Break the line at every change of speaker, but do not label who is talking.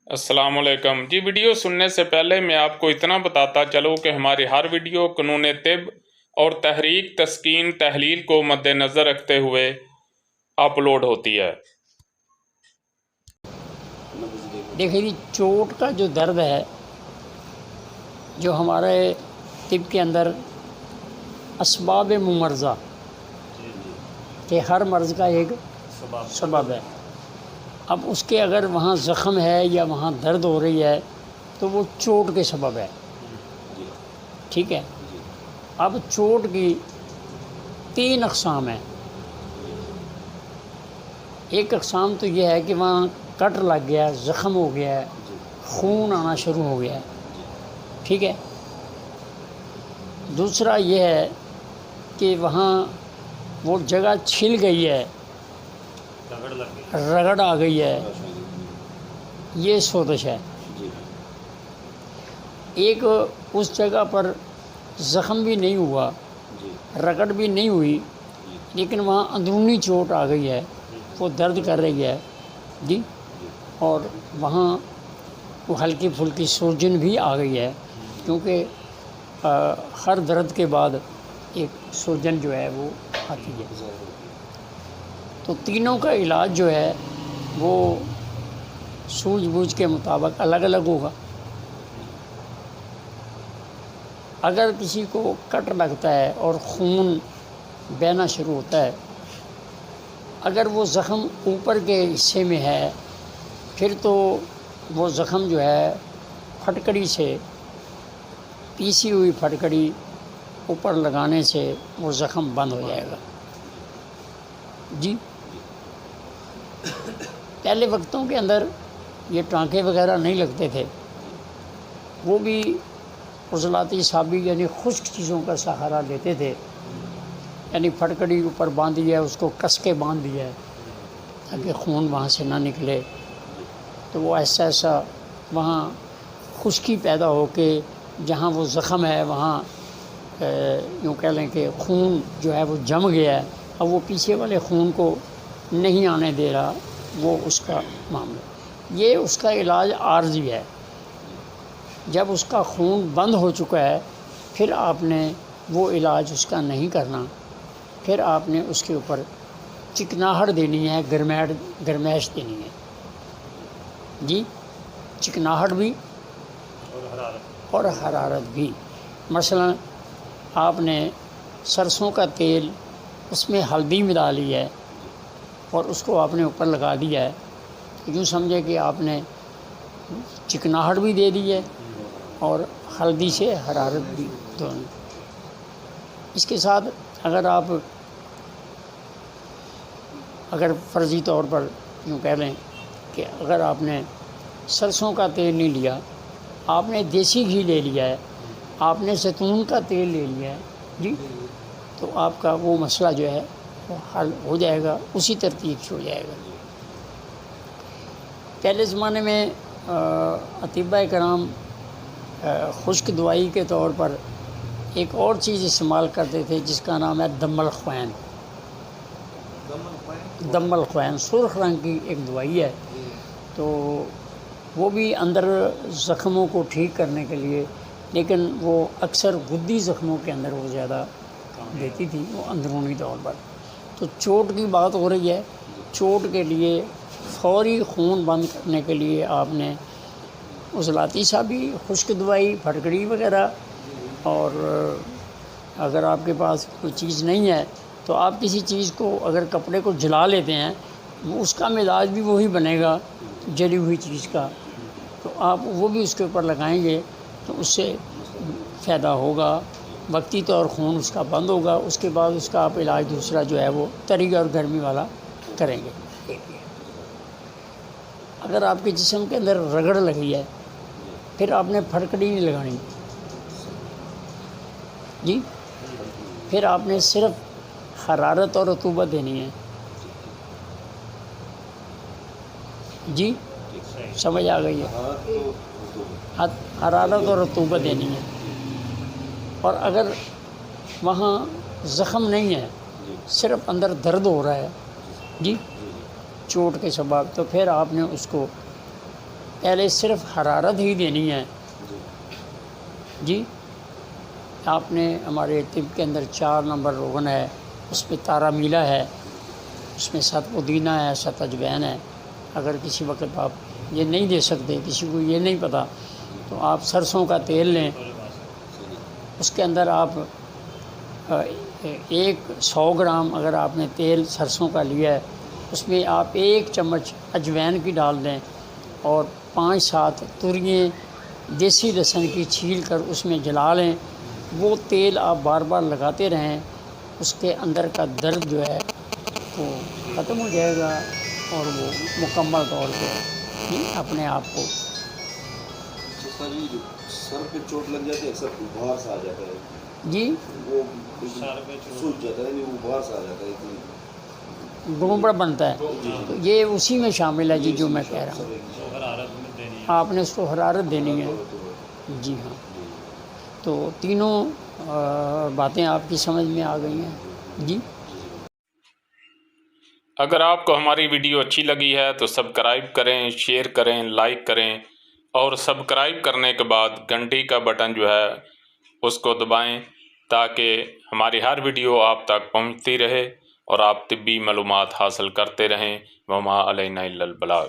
السلام علیکم جی۔ ویڈیو سننے سے پہلے میں آپ کو اتنا بتاتا چلوں کہ ہماری ہر ویڈیو قانون طب اور تحریک تسکین تحلیل کو مد نظر رکھتے ہوئے اپلوڈ ہوتی ہے۔
دیکھیں جی، چوٹ کا جو درد ہے، جو ہمارے طب کے اندر اسباب ممرضہ کہ ہر مرض کا ایک سبب ہے۔ اب اس کے اگر وہاں زخم ہے یا وہاں درد ہو رہی ہے تو وہ چوٹ کے سبب ہے، ٹھیک ہے۔ اب چوٹ کی 3 اقسام ہیں۔ ایک اقسام تو یہ ہے کہ وہاں کٹ لگ گیا، زخم ہو گیا ہے، خون آنا شروع ہو گیا ہے، ٹھیک ہے۔ دوسرا یہ ہے کہ وہاں وہ جگہ چھل گئی ہے، رگڑ آ گئی ہے، یہ سوزش ہے۔ ایک اس جگہ پر زخم بھی نہیں ہوا، رگڑ بھی نہیں ہوئی، لیکن وہاں اندرونی چوٹ آ گئی ہے، وہ درد کر رہی ہے جی، اور وہاں وہ ہلکی پھلکی سوجن بھی آ گئی ہے، کیونکہ ہر درد کے بعد ایک سوجن جو ہے وہ آتی ہے۔ تو تینوں کا علاج جو ہے وہ سوجھ بوجھ کے مطابق الگ الگ ہوگا۔ اگر کسی کو کٹ لگتا ہے اور خون بہنا شروع ہوتا ہے، اگر وہ زخم اوپر کے حصے میں ہے، پھر تو وہ زخم جو ہے پھٹکڑی سے، پیسی ہوئی پھٹکڑی اوپر لگانے سے وہ زخم بند ہو جائے گا جی۔ پہلے وقتوں کے اندر یہ ٹانکے وغیرہ نہیں لگتے تھے، وہ بھی عضلاتی صابی یعنی خشک چیزوں کا سہارا لیتے تھے، یعنی پھٹکڑی اوپر باندھی ہے، اس کو کس کے باندھ دیا ہے تاکہ خون وہاں سے نہ نکلے، تو وہ ایسا ایسا وہاں خشکی پیدا ہو کے جہاں وہ زخم ہے وہاں یوں کہہ لیں کہ خون جو ہے وہ جم گیا ہے، اب وہ پیچھے والے خون کو نہیں آنے دے رہا، وہ اس کا معاملہ۔ یہ اس کا علاج عارضی ہے۔ جب اس کا خون بند ہو چکا ہے پھر آپ نے وہ علاج اس کا نہیں کرنا، پھر آپ نے اس کے اوپر چکناہٹ دینی ہے، گرمائش دینی ہے جی، چکناہٹ بھی اور حرارت بھی۔ مثلا آپ نے سرسوں کا تیل، اس میں ہلدی ملا لی ہے اور اس کو آپ نے اوپر لگا دیا ہے، یوں سمجھے کہ آپ نے چکناہٹ بھی دے دی ہے اور ہلدی سے حرارت بھی دونوں۔ اس کے ساتھ اگر فرضی طور پر یوں کہہ لیں کہ اگر آپ نے سرسوں کا تیل نہیں لیا، آپ نے دیسی گھی لے لیا ہے، آپ نے زیتون کا تیل لے لیا ہے جی، تو آپ کا وہ مسئلہ جو ہے وہ حل ہو جائے گا، اسی ترتیب سے ہو جائے گا۔ پہلے زمانے میں اطباء کرام خشک دوائی کے طور پر ایک اور چیز استعمال کرتے تھے جس کا نام ہے دم الخوین۔ دم الخوین سرخ رنگ کی ایک دوائی ہے، تو وہ بھی اندر زخموں کو ٹھیک کرنے کے لیے، لیکن وہ اکثر گدی زخموں کے اندر وہ زیادہ دیتی تھی، وہ اندرونی طور پر۔ تو چوٹ کی بات ہو رہی ہے، چوٹ کے لیے فوری خون بند کرنے کے لیے آپ نے عضلاتی صابی، خشک دوائی، پھٹکڑی وغیرہ، اور اگر آپ کے پاس کوئی چیز نہیں ہے تو آپ کسی چیز کو اگر کپڑے کو جلا لیتے ہیں، اس کا مزاج بھی وہی بنے گا جلی ہوئی چیز کا، تو آپ وہ بھی اس کے اوپر لگائیں گے تو اس سے فائدہ ہوگا، وقتی طور خون اس کا بند ہوگا، اس کے بعد اس کا آپ علاج دوسرا جو ہے وہ تری اور گرمی والا کریں گے۔ اگر آپ کے جسم کے اندر رگڑ لگی ہے پھر آپ نے پھٹکڑی نہیں لگانی جی، پھر آپ نے صرف حرارت اور رطوبت دینی ہے جی، سمجھ آ گئی ہے، حرارت اور رطوبت دینی ہے۔ اور اگر وہاں زخم نہیں ہے، صرف اندر درد ہو رہا ہے جی چوٹ کے سبب، تو پھر آپ نے اس کو پہلے صرف حرارت ہی دینی ہے جی. آپ نے ہمارے طب کے اندر 4 نمبر روغن ہے، اس پہ تارا میلا ہے، اس میں 7 پودینہ ہے، 7 اجوین ہے. اگر کسی وقت آپ یہ نہیں دے سکتے، کسی کو یہ نہیں پتہ، تو آپ سرسوں کا تیل لیں، اس کے اندر آپ 100 گرام اگر آپ نے تیل سرسوں کا لیا ہے، اس میں آپ 1 چمچ اجوین کی ڈال دیں اور 5-7 تریے دیسی لہسن کی چھیل کر اس میں جلا لیں. وہ تیل آپ بار بار لگاتے رہیں، اس کے اندر کا درد جو ہے وہ ختم ہو جائے گا اور وہ مکمل طور پہ اپنے آپ کو.
سر پہ چوٹ لگ جاتی ہے، اکثر باہر سے آ جاتا ہے
جی
وہ سوج جاتا ہے، وہ باہر سے آ جاتا ہے،
گڑبڑ بنتا ہے، تو یہ اسی میں شامل ہے جی جو میں کہہ رہا ہوں. آپ نے اس کو حرارت دینی ہے. جی ہاں. تو تینوں باتیں آپ کی سمجھ میں آ گئی ہیں جی.
اگر آپ کو ہماری ویڈیو اچھی لگی ہے تو سبسکرائب کریں، شیئر کریں، لائک کریں، اور سبسکرائب کرنے کے بعد گھنٹی کا بٹن جو ہے اس کو دبائیں تاکہ ہماری ہر ویڈیو آپ تک پہنچتی رہے اور آپ طبی معلومات حاصل کرتے رہیں. وما علینا الا البلاغ.